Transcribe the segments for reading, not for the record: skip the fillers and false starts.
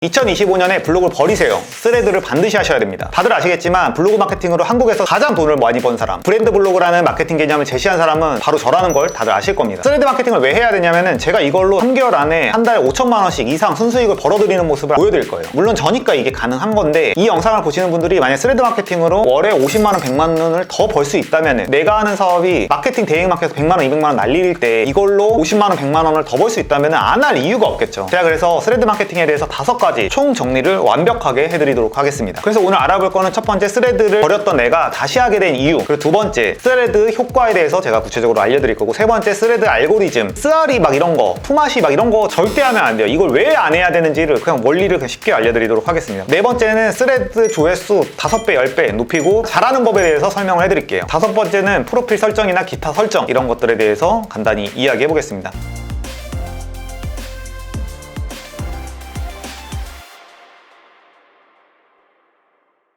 2025년에 블로그를 버리세요. 스레드를 반드시 하셔야 됩니다. 다들 아시겠지만 블로그 마케팅으로 한국에서 가장 돈을 많이 번 사람, 브랜드 블로그라는 마케팅 개념을 제시한 사람은 바로 저라는 걸 다들 아실 겁니다. 스레드 마케팅을 왜 해야 되냐면은 제가 이걸로 3개월 안에 한 달에 5천만 원씩 이상 순수익을 벌어들이는 모습을 보여드릴 거예요. 물론 저니까 이게 가능한 건데, 이 영상을 보시는 분들이 만약 스레드 마케팅으로 월에 50만 원, 100만 원을 더 벌 수 있다면은, 내가 하는 사업이 마케팅 대행마켓에서 100만 원, 200만 원 날릴 때 이걸로 50만 원, 100만 원을 더 벌 수 있다면은 안 할 이유가 없겠죠. 제가 그래서 스레드 마케팅에 대해서 5가지 총 정리를 완벽하게 해드리도록 하겠습니다. 그래서 오늘 알아볼 거는 첫 번째, 스레드를 버렸던 내가 다시 하게 된 이유, 그리고 두 번째, 스레드 효과에 대해서 제가 구체적으로 알려드릴 거고, 세 번째, 스레드 알고리즘, 쓰아리 막 이런 거, 품앗이 막 이런 거 절대 하면 안 돼요. 이걸 왜 안 해야 되는지를 그냥 원리를 그냥 쉽게 알려드리도록 하겠습니다. 네 번째는 스레드 조회수 5배, 10배 높이고 잘하는 법에 대해서 설명을 해드릴게요. 다섯 번째는 프로필 설정이나 기타 설정, 이런 것들에 대해서 간단히 이야기해 보겠습니다.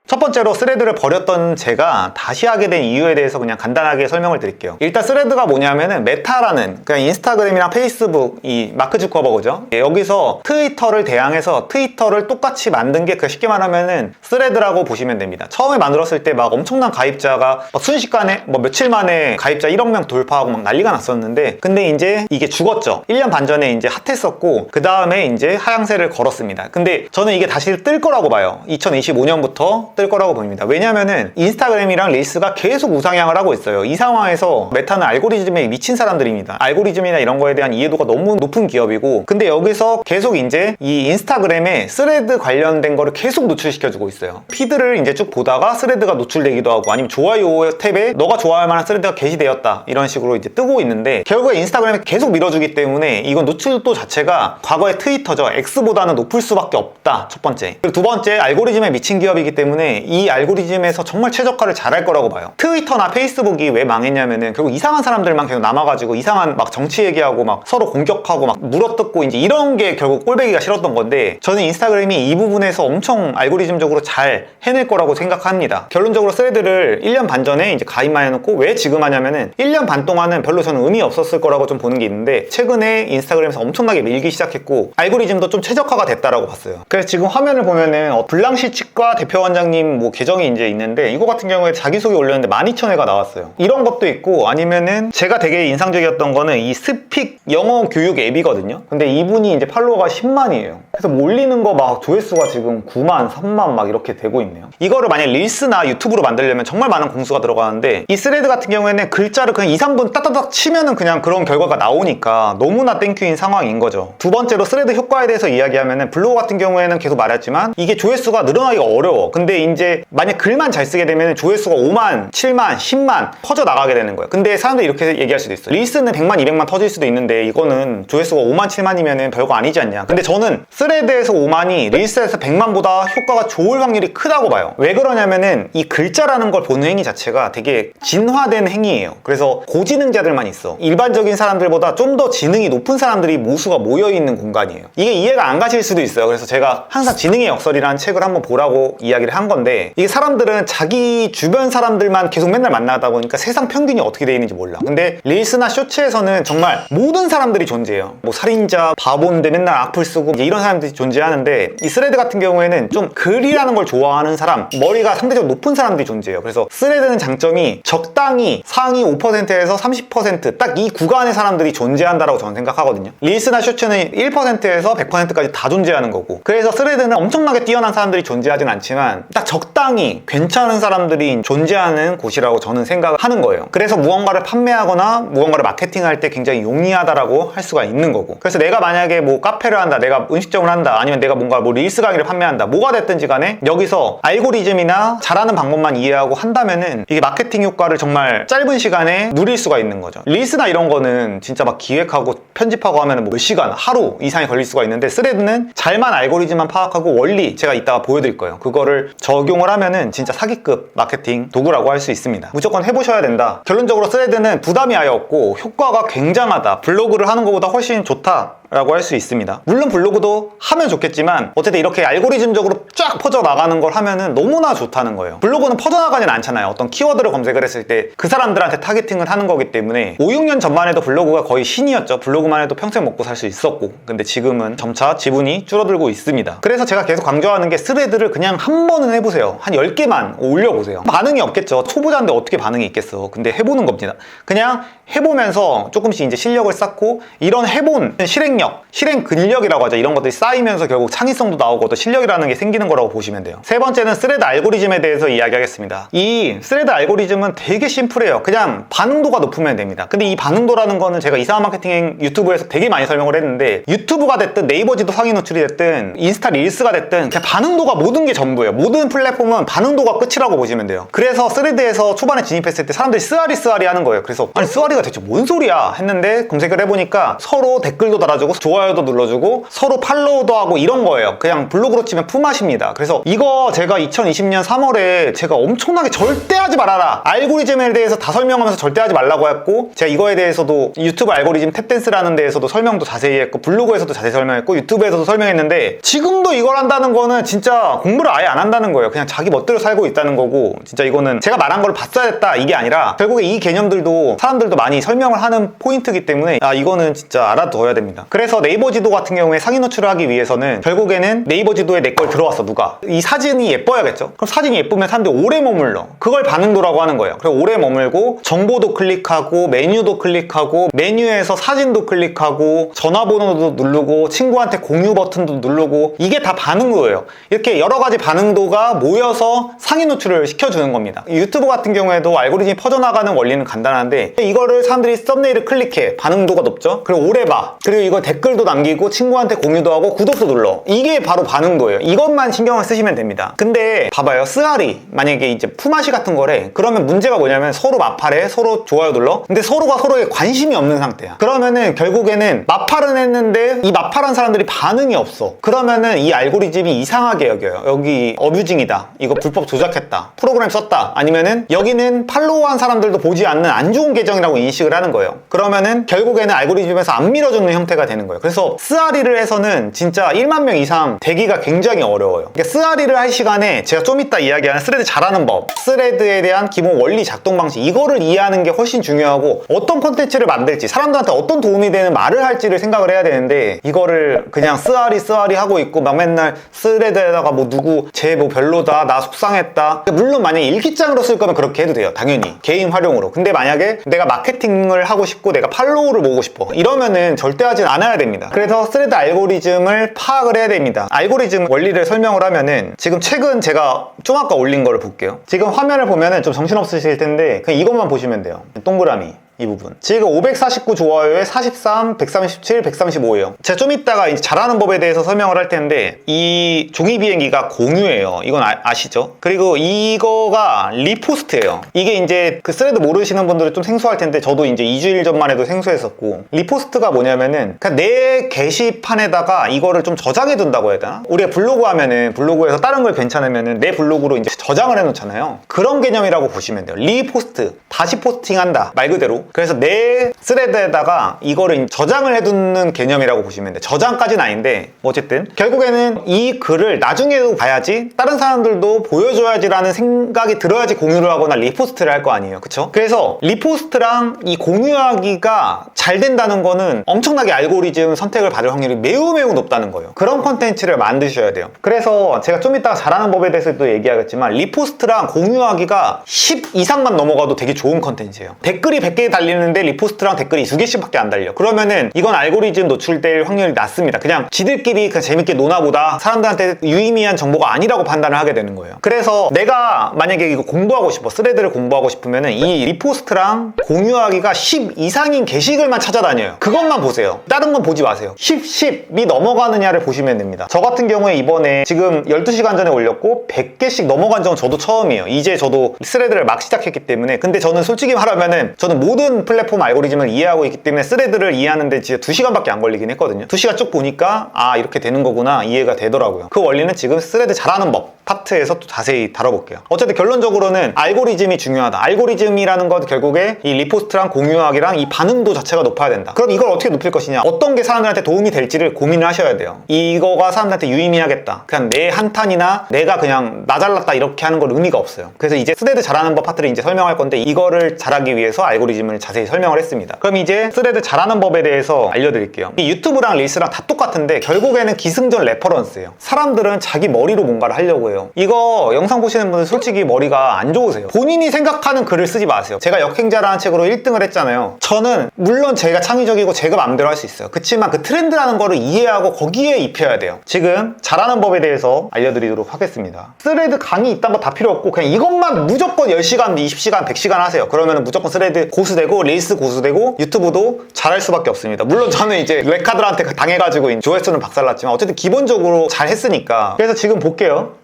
첫 번째로, 스레드를 버렸던 제가 다시 하게 된 이유에 대해서 그냥 간단하게 설명을 드릴게요. 일단 스레드가 뭐냐면은 메타라는, 그냥 인스타그램이랑 페이스북, 이 마크 주커버그죠. 여기서 트위터를 대항해서 트위터를 똑같이 만든 게, 쉽게 말하면은 스레드라고 보시면 됩니다. 처음에 만들었을 때 막 엄청난 가입자가 막 순식간에 뭐 며칠 만에 가입자 1억 명 돌파하고 막 난리가 났었는데, 근데 이제 이게 죽었죠. 1년 반 전에 이제 핫했었고, 그 다음에 이제 하향세를 걸었습니다. 근데 저는 이게 다시 뜰 거라고 봐요. 2025년부터 뜰 거라고 보입니다. 왜냐면은 인스타그램이랑 릴스가 계속 우상향을 하고 있어요. 이 상황에서 메타는 알고리즘에 미친 사람들입니다. 알고리즘이나 이런 거에 대한 이해도가 너무 높은 기업이고, 근데 여기서 계속 이제 이 인스타그램에 스레드 관련된 거를 계속 노출시켜주고 있어요. 피드를 이제 쭉 보다가 스레드가 노출되기도 하고, 아니면 좋아요 탭에 너가 좋아할 만한 스레드가 게시되었다, 이런 식으로 이제 뜨고 있는데, 결국에 인스타그램에 계속 밀어주기 때문에 이건 노출도 자체가 과거의 트위터죠. X보다는 높을 수밖에 없다, 첫 번째. 그리고 두 번째, 알고리즘에 미친 기업이기 때문에 이 알고리즘에서 정말 최적화를 잘할 거라고 봐요. 트위터나 페이스북이 왜 망했냐면은 결국 이상한 사람들만 계속 남아가지고 이상한 막 정치 얘기하고 막 서로 공격하고 막 물어뜯고 이제 이런 게 결국 꼴배기가 싫었던 건데, 저는 인스타그램이 이 부분에서 엄청 알고리즘적으로 잘 해낼 거라고 생각합니다. 결론적으로 스레드를 1년 반 전에 이제 가입만 해놓고 왜 지금 하냐면은 1년 반 동안은 별로 저는 의미 없었을 거라고 좀 보는 게 있는데, 최근에 인스타그램에서 엄청나게 밀기 시작했고 알고리즘도 좀 최적화가 됐다라고 봤어요. 그래서 지금 화면을 보면은 블랑시 치과 대표원장님 뭐 계정이 이제 있는데, 이거 같은 경우에 자기소개 올렸는데 12,000회가 나왔어요. 이런 것도 있고, 아니면은 제가 되게 인상적이었던 거는 이 스픽 영어 교육 앱이거든요. 근데 이분이 이제 팔로워가 10만이에요. 그래서 뭐 올리는 거 막 조회수가 지금 9만, 3만 막 이렇게 되고 있네요. 이거를 만약 릴스나 유튜브로 만들려면 정말 많은 공수가 들어가는데, 이 스레드 같은 경우에는 글자를 그냥 2, 3분 따따닥 치면은 그냥 그런 결과가 나오니까 너무나 땡큐인 상황인 거죠. 두 번째로, 스레드 효과에 대해서 이야기하면은 블로그 같은 경우에는 계속 말했지만 이게 조회수가 늘어나기가 어려워. 근데 이제 만약 글만 잘 쓰게 되면 조회수가 5만, 7만, 10만 퍼져나가게 되는 거예요. 근데 사람들이 이렇게 얘기할 수도 있어요. 릴스는 100만, 200만 터질 수도 있는데 이거는 조회수가 5만, 7만이면 별거 아니지 않냐. 근데 저는 스레드에서 5만이 릴스에서 100만보다 효과가 좋을 확률이 크다고 봐요. 왜 그러냐면은 이 글자라는 걸 보는 행위 자체가 되게 진화된 행위예요. 그래서 고지능자들만 있어. 일반적인 사람들보다 좀 더 지능이 높은 사람들이 모수가 모여있는 공간이에요. 이게 이해가 안 가실 수도 있어요. 그래서 제가 항상 지능의 역설이라는 책을 한번 보라고 이야기를 한 건데, 이게 사람들은 자기 주변 사람들만 계속 맨날 만나다 보니까 세상 평균이 어떻게 되어 있는지 몰라. 근데 릴스나 쇼츠에서는 정말 모든 사람들이 존재해요. 뭐 살인자, 바보인데 맨날 악플 쓰고 이제 이런 사람들이 존재하는데, 이 스레드 같은 경우에는 좀 글이라는 걸 좋아하는 사람, 머리가 상대적으로 높은 사람들이 존재해요. 그래서 스레드는 장점이 적당히 상위 5%에서 30% 딱 이 구간의 사람들이 존재한다라고 저는 생각하거든요. 릴스나 쇼츠는 1%에서 100%까지 다 존재하는 거고, 그래서 스레드는 엄청나게 뛰어난 사람들이 존재하진 않지만 딱 적당히 괜찮은 사람들이 존재하는 곳이라고 저는 생각하는 거예요. 그래서 무언가를 판매하거나 무언가를 마케팅할 때 굉장히 용이하다라고 할 수가 있는 거고, 그래서 내가 만약에 뭐 카페를 한다, 내가 음식점을 한다, 아니면 내가 뭔가 뭐 릴스 강의를 판매한다, 뭐가 됐든지 간에 여기서 알고리즘이나 잘하는 방법만 이해하고 한다면은 이게 마케팅 효과를 정말 짧은 시간에 누릴 수가 있는 거죠. 릴스나 이런 거는 진짜 막 기획하고 편집하고 하면은 뭐 몇 시간, 하루 이상이 걸릴 수가 있는데, 스레드는 잘만 알고리즘만 파악하고 원리 제가 이따가 보여드릴 거예요. 그거를 적용을 하면은 진짜 사기급 마케팅 도구라고 할 수 있습니다. 무조건 해보셔야 된다. 결론적으로 스레드는 부담이 아예 없고 효과가 굉장하다, 블로그를 하는 것보다 훨씬 좋다 라고 할 수 있습니다. 물론 블로그도 하면 좋겠지만 어쨌든 이렇게 알고리즘적으로 쫙 퍼져나가는 걸 하면은 너무나 좋다는 거예요. 블로그는 퍼져나가진 않잖아요. 어떤 키워드를 검색을 했을 때 그 사람들한테 타겟팅을 하는 거기 때문에 5, 6년 전만 해도 블로그가 거의 신이었죠. 블로그만 해도 평생 먹고 살 수 있었고, 근데 지금은 점차 지분이 줄어들고 있습니다. 그래서 제가 계속 강조하는 게 스레드를 그냥 한 번은 해보세요. 한 10개만 올려보세요. 반응이 없겠죠. 초보자인데 어떻게 반응이 있겠어. 근데 해보는 겁니다. 그냥 해보면서 조금씩 이제 실력을 쌓고, 이런 해본 실행력, 실행 근력이라고 하죠. 이런 것들이 쌓이면서 결국 창의성도 나오고 또 실력이라는 게 생기는 거라고 보시면 돼요. 세 번째는 스레드 알고리즘에 대해서 이야기하겠습니다. 이 스레드 알고리즘은 되게 심플해요. 그냥 반응도가 높으면 됩니다. 근데 이 반응도라는 거는 제가 이상한 마케팅 유튜브에서 되게 많이 설명을 했는데, 유튜브가 됐든 네이버 지도 상위 노출이 됐든 인스타 릴스가 됐든 그냥 반응도가 모든 게 전부예요. 모든 플랫폼은 반응도가 끝이라고 보시면 돼요. 그래서 스레드에서 초반에 진입했을 때 사람들이 쓰아리 하는 거예요. 그래서 아니 쓰아리가 대체 뭔 소리야 했는데 검색을 해보니까 서로 댓글도 달아주고 좋아요도 눌러주고 서로 팔로우도 하고 이런 거예요. 그냥 블로그로 치면 품앗입니다. 그래서 이거 제가 2020년 3월에 제가 엄청나게 절대 하지 말아라, 알고리즘에 대해서 다 설명하면서 절대 하지 말라고 했고, 제가 이거에 대해서도 유튜브 알고리즘 탭댄스라는 데에서도 설명도 자세히 했고, 블로그에서도 자세히 설명했고, 유튜브에서도 설명했는데, 지금도 이걸 한다는 거는 진짜 공부를 아예 안 한다는 거예요. 그냥 자기 멋대로 살고 있다는 거고, 진짜 이거는 제가 말한 걸 봤어야 했다 이게 아니라 결국에 이 개념들도 사람들도 많이 설명을 하는 포인트이기 때문에 이거는 진짜 알아둬야 됩니다. 그래서 네이버 지도 같은 경우에 상위 노출을 하기 위해서는 결국에는 네이버 지도에 내 걸 들어왔어. 누가 이 사진이 예뻐야겠죠. 그럼 사진이 예쁘면 사람들이 오래 머물러. 그걸 반응도라고 하는 거예요. 그리고 오래 머물고 정보도 클릭하고 메뉴도 클릭하고 메뉴에서 사진도 클릭하고 전화번호도 누르고 친구한테 공유 버튼도 누르고, 이게 다 반응도예요. 이렇게 여러 가지 반응도가 모여서 상위 노출을 시켜주는 겁니다. 유튜브 같은 경우에도 알고리즘이 퍼져나가는 원리는 간단한데, 이거를 사람들이 썸네일을 클릭해. 반응도가 높죠. 그리고 오래 봐. 그리고 이거 댓글도 남기고 친구한테 공유도 하고 구독도 눌러. 이게 바로 반응도예요. 이것만 신경을 쓰시면 됩니다. 근데 봐봐요. 쓰아리 만약에 이제 품앗이 같은 거래. 그러면 문제가 뭐냐면 서로 마팔해, 서로 좋아요 눌러. 근데 서로가 서로에 관심이 없는 상태야. 그러면은 결국에는 마팔은 했는데 이 마팔한 사람들이 반응이 없어. 그러면은 이 알고리즘이 이상하게 여겨요. 여기 어뷰징이다, 이거 불법 조작했다, 프로그램 썼다, 아니면은 여기는 팔로우한 사람들도 보지 않는 안 좋은 계정이라고 인식을 하는 거예요. 그러면은 결국에는 알고리즘에서 안 밀어주는 형태가 되는 거예요. 그래서 쓰아리를 해서는 진짜 1만 명 이상 되기가 굉장히 어려워요. 그러니까 쓰아리를 할 시간에 제가 좀 이따 이야기하는 스레드 잘하는 법, 스레드에 대한 기본 원리, 작동 방식, 이거를 이해하는 게 훨씬 중요하고, 어떤 콘텐츠를 만들지, 사람들한테 어떤 도움이 되는 말을 할지를 생각을 해야 되는데, 이거를 그냥 쓰아리 하고 있고 막 맨날 스레드에다가 뭐 누구 쟤 뭐 별로다, 나 속상했다. 물론 만약에 일기장으로 쓸 거면 그렇게 해도 돼요. 당연히 개인 활용으로. 근데 만약에 내가 마케팅을 하고 싶고 내가 팔로우를 모으고 싶어, 이러면은 절대 하진 않아야 됩니다. 그래서 스레드 알고리즘을 파악을 해야 됩니다. 알고리즘 원리를 설명을 하면은, 지금 최근 제가 좀 아까 올린 거를 볼게요. 지금 화면을 보면은 좀 정신없으실 텐데 그냥 이것만 보시면 돼요. 동그라미 이 부분. 지금 549 좋아요에 43, 137, 135예요. 제가 좀 이따가 이제 잘하는 법에 대해서 설명을 할 텐데, 이 종이 비행기가 공유예요. 이건 아시죠? 그리고 이거가 리포스트예요. 이게 이제 그 스레드 모르시는 분들은 좀 생소할 텐데, 저도 이제 2주일 전만 해도 생소했었고, 리포스트가 뭐냐면은 그냥 내 게시판에다가 이거를 좀 저장해 둔다고 해야 되나? 우리가 블로그 하면은 블로그에서 다른 걸 괜찮으면은 내 블로그로 이제 저장을 해 놓잖아요. 그런 개념이라고 보시면 돼요. 리포스트, 다시 포스팅한다 말 그대로. 그래서 내 스레드에다가 이거를 저장을 해두는 개념이라고 보시면 돼요. 저장까지는 아닌데 어쨌든 결국에는 이 글을 나중에도 봐야지, 다른 사람들도 보여줘야지라는 생각이 들어야지 공유를 하거나 리포스트를 할 거 아니에요. 그쵸? 그래서 리포스트랑 이 공유하기가 잘 된다는 거는 엄청나게 알고리즘 선택을 받을 확률이 매우 높다는 거예요. 그런 콘텐츠를 만드셔야 돼요. 그래서 제가 좀 이따가 잘하는 법에 대해서 또 얘기하겠지만, 리포스트랑 공유하기가 10 이상만 넘어가도 되게 좋은 콘텐츠예요. 댓글이 100개 달리는데 리포스트랑 댓글이 2개씩밖에 안 달려. 그러면은 이건 알고리즘 노출될 확률이 낮습니다. 그냥 지들끼리 그냥 재밌게 노나보다 사람들한테 유의미한 정보가 아니라고 판단을 하게 되는 거예요. 그래서 내가 만약에 이거 공부하고 싶어, 스레드를 공부하고 싶으면은 이 리포스트랑 공유하기가 10 이상인 게시글만 찾아다녀요. 그것만 보세요. 다른 건 보지 마세요. 10이 넘어가느냐를 보시면 됩니다. 저 같은 경우에 이번에 지금 12시간 전에 올렸고 100개씩 넘어간 적은 저도 처음이에요. 이제 저도 스레드를 막 시작했기 때문에. 근데 저는 솔직히 말하면은 저는 모든 플랫폼 알고리즘을 이해하고 있기 때문에 스레드를 이해하는데 진짜 2시간밖에 안 걸리긴 했거든요. 2시간 쭉 보니까 이렇게 되는 거구나 이해가 되더라고요. 그 원리는 지금 스레드 잘하는 법 파트에서 또 자세히 다뤄볼게요. 어쨌든 결론적으로는 알고리즘이 중요하다. 알고리즘이라는 건 결국에 이 리포스트랑 공유하기랑 이 반응도 자체가 높아야 된다. 그럼 이걸 어떻게 높일 것이냐? 어떤 게 사람들한테 도움이 될지를 고민을 하셔야 돼요. 이거가 사람들한테 유의미하겠다. 그냥 내 한탄이나 내가 그냥 나 잘났다 이렇게 하는 건 의미가 없어요. 그래서 이제 스레드 잘하는 법 파트를 이제 설명할 건데, 이거를 잘하기 위해서 알고리즘을 자세히 설명을 했습니다. 그럼 이제 스레드 잘하는 법에 대해서 알려드릴게요. 이 유튜브랑 릴스랑 다 똑같은데 결국에는 기승전 레퍼런스예요. 사람들은 자기 머리로 뭔가를 하려고 해요. 이거 영상 보시는 분들 솔직히 머리가 안 좋으세요. 본인이 생각하는 글을 쓰지 마세요. 제가 역행자라는 책으로 1등을 했잖아요. 저는 물론 제가 창의적이고 제가 마음대로 할 수 있어요. 그치만 그 트렌드라는 거를 이해하고 거기에 입혀야 돼요. 지금 잘하는 법에 대해서 알려드리도록 하겠습니다. 스레드 강의 이딴 거 다 필요 없고 그냥 이것만 무조건 10시간, 20시간, 100시간 하세요. 그러면 무조건 스레드 고수되고 릴스 고수되고 유튜브도 잘할 수밖에 없습니다. 물론 저는 이제 웹카들한테 당해가지고 조회수는 박살났지만 어쨌든 기본적으로 잘 했으니까. 그래서 지금 볼게요.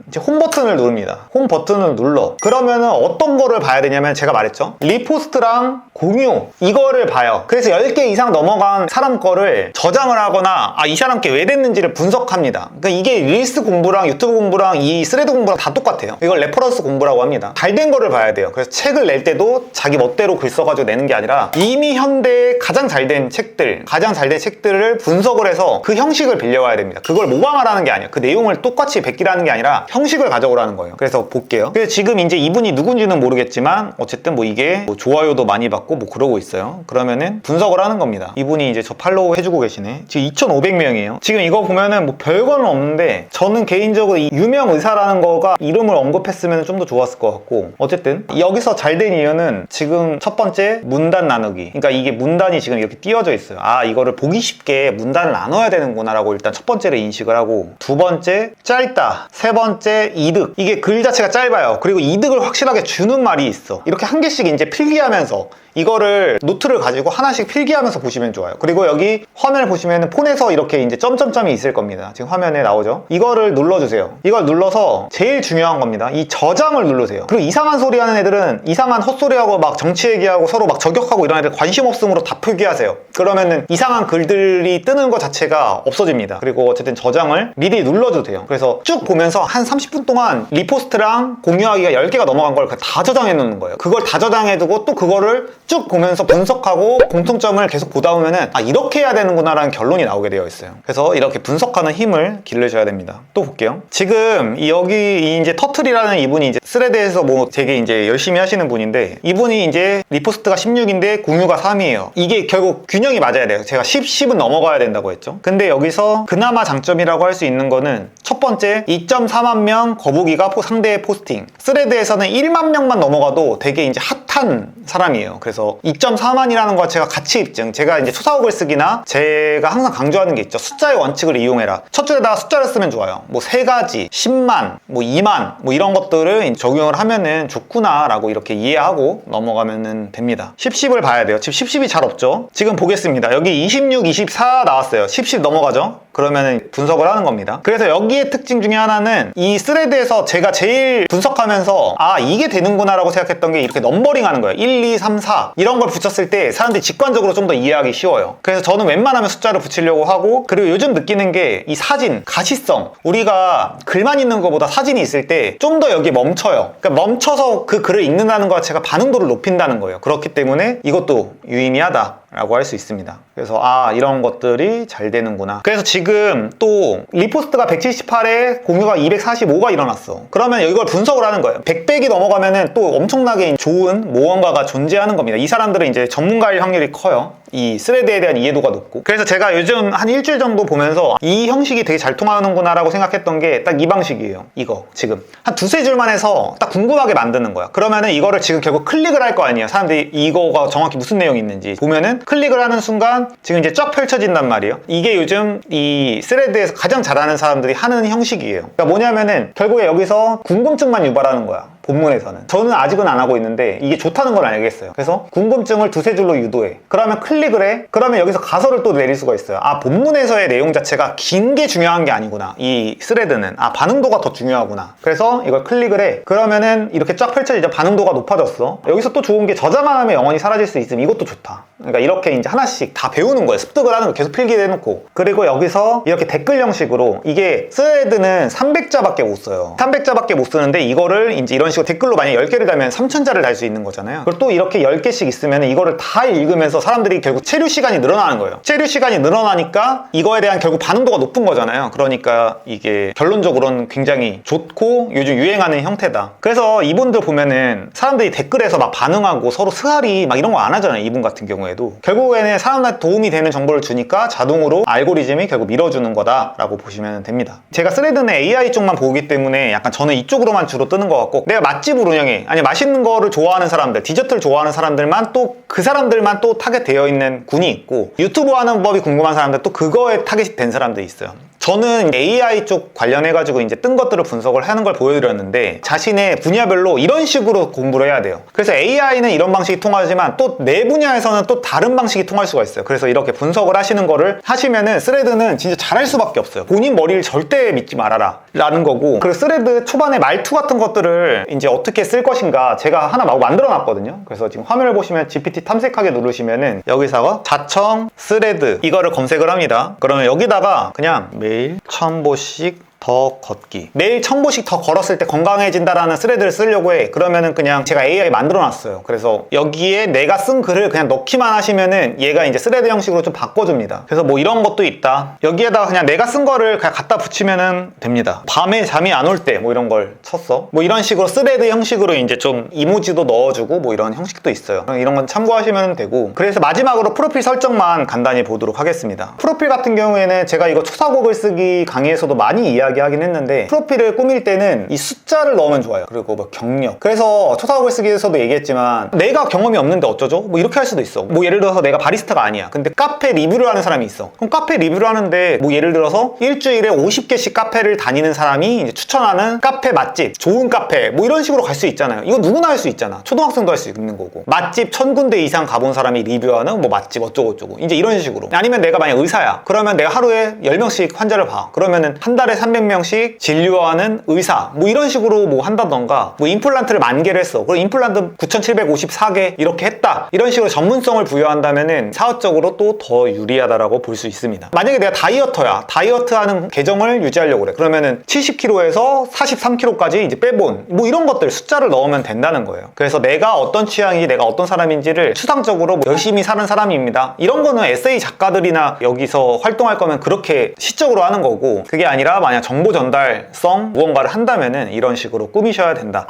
이제 홈 버튼을 누릅니다. 홈 버튼을 눌러. 그러면은 어떤 거를 봐야 되냐면, 제가 말했죠. 리포스트랑 공유, 이거를 봐요. 그래서 10개 이상 넘어간 사람 거를 저장을 하거나 이 사람 게 왜 됐는지를 분석합니다. 그러니까 이게 릴스 공부랑 유튜브 공부랑 이 스레드 공부랑 다 똑같아요. 이걸 레퍼런스 공부라고 합니다. 잘 된 거를 봐야 돼요. 그래서 책을 낼 때도 자기 멋대로 글 써가지고 내는 게 아니라 이미 현대에 가장 잘 된 책들, 가장 잘 된 책들을 분석을 해서 그 형식을 빌려와야 됩니다. 그걸 모방하라는 게 아니에요. 그 내용을 똑같이 베끼라는 게 아니라 형식을 가져오라는 거예요. 그래서 볼게요. 그래서 지금 이제 이분이 누군지는 모르겠지만 어쨌든 뭐 이게 뭐 좋아요도 많이 받고 뭐 그러고 있어요. 그러면은 분석을 하는 겁니다. 이분이 이제 저 팔로우 해주고 계시네. 지금 2,500명이에요. 지금 이거 보면은 뭐 별거는 없는데 저는 개인적으로 이 유명 의사라는 거가 이름을 언급했으면 좀 더 좋았을 것 같고, 어쨌든 여기서 잘 된 이유는 지금 첫 번째 문단 나누기. 그러니까 이게 문단이 지금 이렇게 띄어져 있어요. 이거를 보기 쉽게 문단을 나눠야 되는구나 라고 일단 첫 번째로 인식을 하고, 두 번째 짧다, 세 번째 이득. 이게 글 자체가 짧아요. 그리고 이득을 확실하게 주는 말이 있어. 이렇게 한 개씩 이제 필기하면서 이거를 노트를 가지고 하나씩 필기하면서 보시면 좋아요. 그리고 여기 화면을 보시면 폰에서 이렇게 이제 점점점이 있을 겁니다. 지금 화면에 나오죠? 이거를 눌러주세요. 이걸 눌러서 제일 중요한 겁니다. 이 저장을 누르세요. 그리고 이상한 소리 하는 애들은 이상한 헛소리하고 막 정치 얘기하고 서로 막 저격하고 이런 애들 관심 없음으로 다 표기하세요. 그러면은 이상한 글들이 뜨는 것 자체가 없어집니다. 그리고 어쨌든 저장을 미리 눌러도 돼요. 그래서 쭉 보면서 한 30분 동안 리포스트랑 공유하기가 10개가 넘어간 걸 다 저장해 놓는 거예요. 그걸 다 저장해 두고 또 그거를 쭉 보면서 분석하고 공통점을 계속 보다 보면은 이렇게 해야 되는구나 라는 결론이 나오게 되어 있어요. 그래서 이렇게 분석하는 힘을 기르셔야 됩니다. 또 볼게요. 지금 여기 이제 터틀이라는 이분이 이제 스레드에서 뭐 되게 이제 열심히 하시는 분인데, 이분이 이제 리포스트가 16인데 공유가 3이에요. 이게 결국 균형이 맞아야 돼요. 제가 10은 넘어가야 된다고 했죠. 근데 여기서 그나마 장점이라고 할 수 있는 거는 첫 번째 2.4만 명 거북이가 상대의 포스팅. 스레드에서는 1만 명만 넘어가도 되게 이제 핫한 사람이에요. 그래서 2.4만이라는 거 제가 가치 입증, 제가 이제 초사옥을 쓰기나 제가 항상 강조하는 게 있죠. 숫자의 원칙을 이용해라. 첫 줄에다가 숫자를 쓰면 좋아요. 뭐 3가지, 10만, 뭐 2만, 뭐 이런 것들을 적용을 하면은 좋구나 라고 이렇게 이해하고 넘어가면 됩니다. 10을 봐야 돼요. 지금 10이 잘 없죠. 지금 보겠습니다. 여기 26, 24 나왔어요. 10 넘어가죠. 그러면 분석을 하는 겁니다. 그래서 여기의 특징 중에 하나는 이 스레드에서 제가 제일 분석하면서 이게 되는구나 라고 생각했던 게 이렇게 넘버링 하는 거예요. 1, 2, 3, 4 이런 걸 붙였을 때 사람들이 직관적으로 좀 더 이해하기 쉬워요. 그래서 저는 웬만하면 숫자를 붙이려고 하고, 그리고 요즘 느끼는 게 이 사진, 가시성. 우리가 글만 있는 것보다 사진이 있을 때 좀 더 여기 멈춰요. 그러니까 멈춰서 그 글을 읽는다는 것 자체가 반응도를 높인다는 거예요. 그렇기 때문에 이것도 유의미하다 라고 할 수 있습니다. 그래서 이런 것들이 잘 되는구나. 그래서 지금 또 리포스트가 178에 공유가 245가 일어났어. 그러면 이걸 분석을 하는 거예요. 100백이 넘어가면은 또 엄청나게 좋은 무언가가 존재하는 겁니다. 이 사람들은 이제 전문가일 확률이 커요. 이 스레드에 대한 이해도가 높고. 그래서 제가 요즘 한 일주일 정도 보면서 이 형식이 되게 잘 통하는구나 라고 생각했던 게 딱 이 방식이에요. 이거 지금 한 두세 줄만 해서 딱 궁금하게 만드는 거야. 그러면은 이거를 지금 결국 클릭을 할 거 아니에요. 사람들이 이거가 정확히 무슨 내용이 있는지 보면은 클릭을 하는 순간 지금 이제 쫙 펼쳐진단 말이에요. 이게 요즘 이 스레드에서 가장 잘하는 사람들이 하는 형식이에요. 그러니까 뭐냐면은 결국에 여기서 궁금증만 유발하는 거야. 본문에서는. 저는 아직은 안 하고 있는데 이게 좋다는 걸 알겠어요. 그래서 궁금증을 두세 줄로 유도해. 그러면 클릭을 해. 그러면 여기서 가설을 또 내릴 수가 있어요. 아, 본문에서의 내용 자체가 긴 게 중요한 게 아니구나. 이 스레드는. 아, 반응도가 더 중요하구나. 그래서 이걸 클릭을 해. 그러면은 이렇게 쫙 펼쳐지죠. 반응도가 높아졌어. 여기서 또 좋은 게 저장만 하면 영원히 사라질 수 있으면 이것도 좋다. 그러니까 이렇게 이제 하나씩 다 배우는 거예요. 습득을 하는 거 계속 필기해놓고. 그리고 여기서 이렇게 댓글 형식으로, 이게 스레드는 300자밖에 못 써요. 300자밖에 못 쓰는데 이거를 이제 이런 식으로 댓글로 만약에 10개를 달면 3000자를 달 수 있는 거잖아요. 그리고 또 이렇게 10개씩 있으면 이거를 다 읽으면서 사람들이 결국 체류 시간이 늘어나는 거예요. 체류 시간이 늘어나니까 이거에 대한 결국 반응도가 높은 거잖아요. 그러니까 이게 결론적으로는 굉장히 좋고 요즘 유행하는 형태다. 그래서 이분들 보면은 사람들이 댓글에서 막 반응하고 서로 스하리 막 이런 거 안 하잖아요. 이분 같은 경우에도. 결국에는 사람한테 도움이 되는 정보를 주니까 자동으로 알고리즘이 결국 밀어주는 거다라고 보시면 됩니다. 제가 스레드는 AI 쪽만 보기 때문에 약간 저는 이쪽으로만 주로 뜨는 것 같고, 내가 맛집을 운영해. 아니, 맛있는 거를 좋아하는 사람들, 디저트를 좋아하는 사람들만 또 그 사람들만 또 타겟 되어 있는 군이 있고, 유튜브 하는 법이 궁금한 사람들 또 그거에 타겟이 된 사람들이 있어요. 저는 AI 쪽 관련해가지고 이제 뜬 것들을 분석을 하는 걸 보여드렸는데, 자신의 분야별로 이런 식으로 공부를 해야 돼요. 그래서 AI는 이런 방식이 통하지만 또 내 분야에서는 또 다른 방식이 통할 수가 있어요. 그래서 이렇게 분석을 하시는 거를 하시면은 스레드는 진짜 잘할 수밖에 없어요. 본인 머리를 절대 믿지 말아라 라는 거고, 그리고 스레드 초반에 말투 같은 것들을 이제 어떻게 쓸 것인가 제가 하나 막 만들어 놨거든요. 그래서 지금 화면을 보시면 GPT 탐색하기 누르시면은 여기서 자청 스레드 이거를 검색을 합니다. 그러면 여기다가 그냥 매일 1000보씩 더 걷기, 매일 1000보씩 더 걸었을 때 건강해진다라는 스레드를 쓰려고 해. 그러면은 그냥 제가 AI 만들어 놨어요. 그래서 여기에 내가 쓴 글을 그냥 넣기만 하시면은 얘가 이제 스레드 형식으로 좀 바꿔줍니다. 그래서 뭐 이런 것도 있다. 여기에다가 그냥 내가 쓴 거를 그냥 갖다 붙이면은 됩니다. 밤에 잠이 안 올 때 뭐 이런 걸 쳤어. 뭐 이런 식으로 스레드 형식으로 이제 좀 이모지도 넣어주고 뭐 이런 형식도 있어요. 이런 건 참고하시면 되고, 그래서 마지막으로 프로필 설정만 간단히 보도록 하겠습니다. 프로필 같은 경우에는 제가 이거 초사고 글쓰기 강의에서도 많이 이야기하긴 했는데, 프로필을 꾸밀 때는 이 숫자를 넣으면 좋아요. 그리고 뭐 경력. 그래서 초사고 글쓰기에서도 얘기했지만 내가 경험이 없는데 어쩌죠? 뭐 이렇게 할 수도 있어. 뭐 예를 들어서 내가 바리스타가 아니야. 근데 카페 리뷰를 하는 사람이 있어. 그럼 카페 리뷰를 하는데 뭐 예를 들어서 일주일에 50개씩 카페를 다니는 사람이 이제 추천하는 카페 맛집, 좋은 카페 뭐 이런 식으로 갈 수 있잖아요. 이거 누구나 할 수 있잖아. 초등학생도 할 수 있는 거고. 맛집 1000군데 이상 가본 사람이 리뷰하는 뭐 맛집 어쩌고저쩌고 이제 이런 식으로. 아니면 내가 만약 의사야. 그러면 내가 하루에 10명씩 환자를 봐. 그러면은 한 달에 300명씩 진료하는 의사 뭐 이런 식으로 뭐 한다던가, 뭐 임플란트를 10,000개를 했어. 그럼 임플란트 9,754개 이렇게 했다. 이런 식으로 전문성을 부여한다면은 사업적으로 또 더 유리하다라고 볼 수 있습니다. 만약에 내가 다이어터야. 다이어트하는 계정을 유지하려고 그래. 그러면은 70kg에서 43kg까지 이제 빼본 뭐 이런 것들 숫자를 넣으면 된다는 거예요. 그래서 내가 어떤 취향인지, 내가 어떤 사람인지를 추상적으로 뭐 열심히 사는 사람입니다. 이런 거는 에세이 작가들이나 여기서 활동할 거면 그렇게 시적으로 하는 거고, 그게 아니라 만약 정보 전달성 무언가를 한다면은 이런 식으로 꾸미셔야 된다.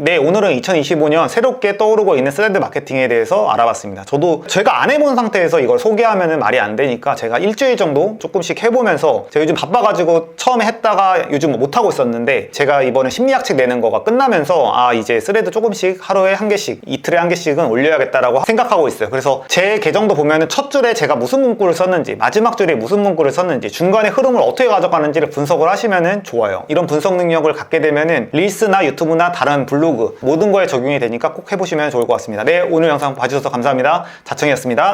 네, 오늘은 2025년 새롭게 떠오르고 있는 스레드 마케팅에 대해서 알아봤습니다. 저도 제가 안 해본 상태에서 이걸 소개하면 말이 안 되니까 제가 일주일 정도 조금씩 해보면서, 제가 요즘 바빠가지고 처음에 했다가 요즘 못하고 있었는데, 제가 이번에 심리학책 내는 거가 끝나면서 아, 이제 스레드 조금씩 하루에 한 개씩, 이틀에 한 개씩은 올려야겠다라고 생각하고 있어요. 그래서 제 계정도 보면은 첫 줄에 제가 무슨 문구를 썼는지, 마지막 줄에 무슨 문구를 썼는지, 중간에 흐름을 어떻게 가져가는지를 분석을 하시면은 좋아요. 이런 분석 능력을 갖게 되면은 릴스나 유튜브나 다른 블로그 모든 거에 적용이 되니까 꼭 해보시면 좋을 것 같습니다. 네, 오늘 영상 봐주셔서 감사합니다. 자청이었습니다.